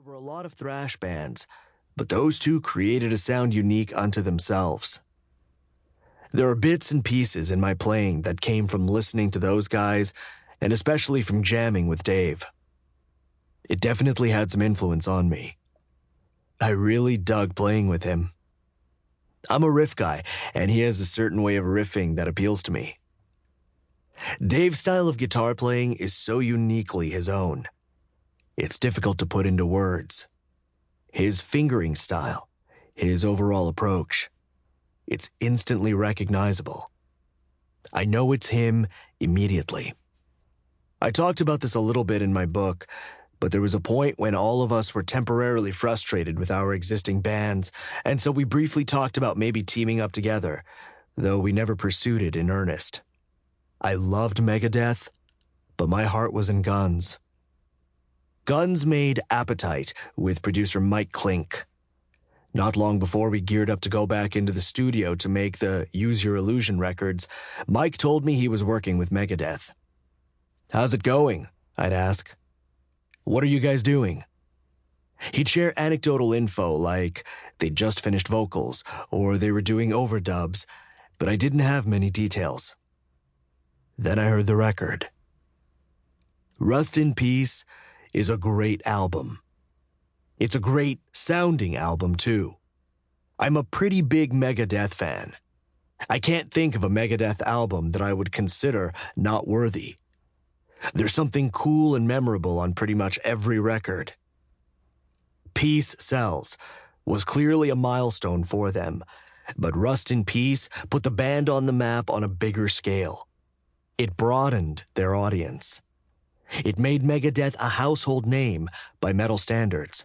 were a lot of thrash bands, but those two created a sound unique unto themselves. There are bits and pieces in my playing that came from listening to those guys, and especially from jamming with Dave. It definitely had some influence on me. I really dug playing with him. I'm a riff guy, and he has a certain way of riffing that appeals to me. Dave's style of guitar playing is so uniquely his own. It's difficult to put into words. His fingering style, his overall approach, it's instantly recognizable. I know it's him immediately. I talked about this a little bit in my book, but there was a point when all of us were temporarily frustrated with our existing bands, and so we briefly talked about maybe teaming up together, though we never pursued it in earnest. I loved Megadeth, but my heart was in Guns. Guns made Appetite with producer Mike Clink. Not long before we geared up to go back into the studio to make the Use Your Illusion records, Mike told me he was working with Megadeth. "How's it going?" I'd ask. "What are you guys doing?" He'd share anecdotal info like they'd just finished vocals or they were doing overdubs, but I didn't have many details. Then I heard the record. Rust in Peace is a great album. It's a great sounding album, too. I'm a pretty big Megadeth fan. I can't think of a Megadeth album that I would consider not worthy. There's something cool and memorable on pretty much every record. Peace Sells was clearly a milestone for them, but Rust in Peace put the band on the map on a bigger scale. It broadened their audience. It made Megadeth a household name by metal standards.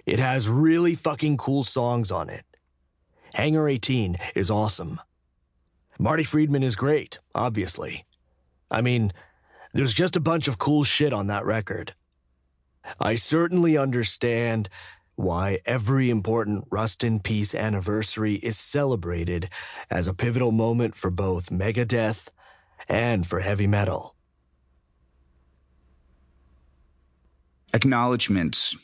It has really fucking cool songs on it. Hangar 18 is awesome. Marty Friedman is great, obviously. I mean, there's just a bunch of cool shit on that record. I certainly understand why every important Rust in Peace anniversary is celebrated as a pivotal moment for both Megadeth and for heavy metal. Acknowledgements.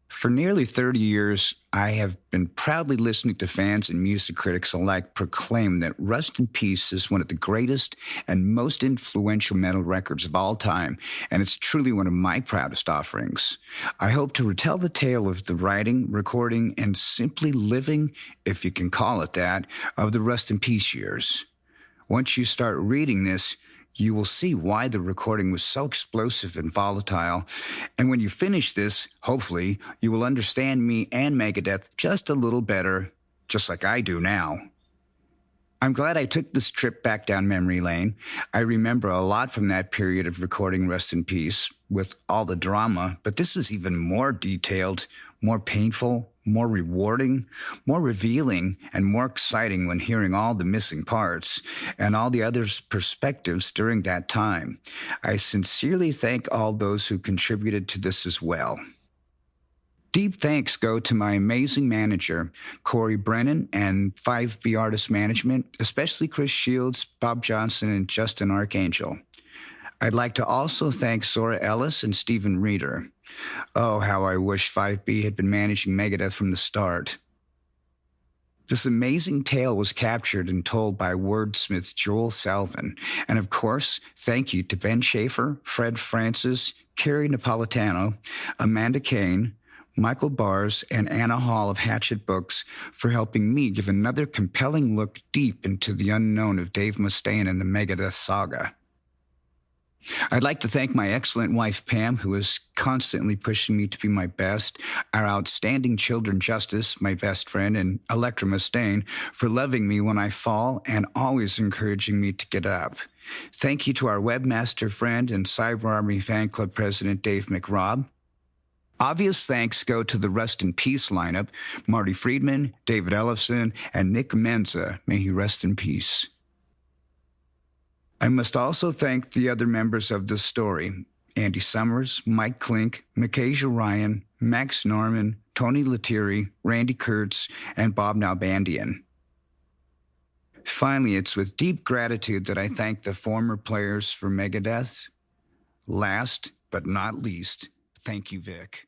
For nearly 30 years, I have been proudly listening to fans and music critics alike proclaim that Rust in Peace is one of the greatest and most influential metal records of all time, and it's truly one of my proudest offerings. I hope to retell the tale of the writing, recording, and simply living, if you can call it that, of the Rust in Peace years. Once you start reading this, you will see why the recording was so explosive and volatile. And when you finish this, hopefully, you will understand me and Megadeth just a little better, just like I do now. I'm glad I took this trip back down memory lane. I remember a lot from that period of recording Rust in Peace, with all the drama, but this is even more detailed, more painful, more rewarding, more revealing, and more exciting when hearing all the missing parts and all the others' perspectives during that time. I sincerely thank all those who contributed to this as well. Deep thanks go to my amazing manager, Corey Brennan, and 5B Artist Management, especially Chris Shields, Bob Johnson, and Justin Archangel. I'd like to also thank Zora Ellis and Stephen Reeder. Oh, how I wish 5B had been managing Megadeth from the start. This amazing tale was captured and told by wordsmith Joel Salvin. And of course, thank you to Ben Schaefer, Fred Francis, Carrie Napolitano, Amanda Kane, Michael Bars, and Anna Hall of Hachette Books for helping me give another compelling look deep into the unknown of Dave Mustaine and the Megadeth saga. I'd like to thank my excellent wife, Pam, who is constantly pushing me to be my best, our outstanding children, Justice, my best friend, and Electra Mustaine, for loving me when I fall and always encouraging me to get up. Thank you to our webmaster friend and Cyber Army fan club president, Dave McRobb. Obvious thanks go to the Rust in Peace lineup, Marty Friedman, David Ellefson, and Nick Menza. May he rest in peace. I must also thank the other members of this story, Andy Summers, Mike Clink, Micajah Ryan, Max Norman, Tony Lettieri, Randy Kertz, and Bob Nalbandian. Finally, it's with deep gratitude that I thank the former players for Megadeth. Last but not least, thank you, Vic.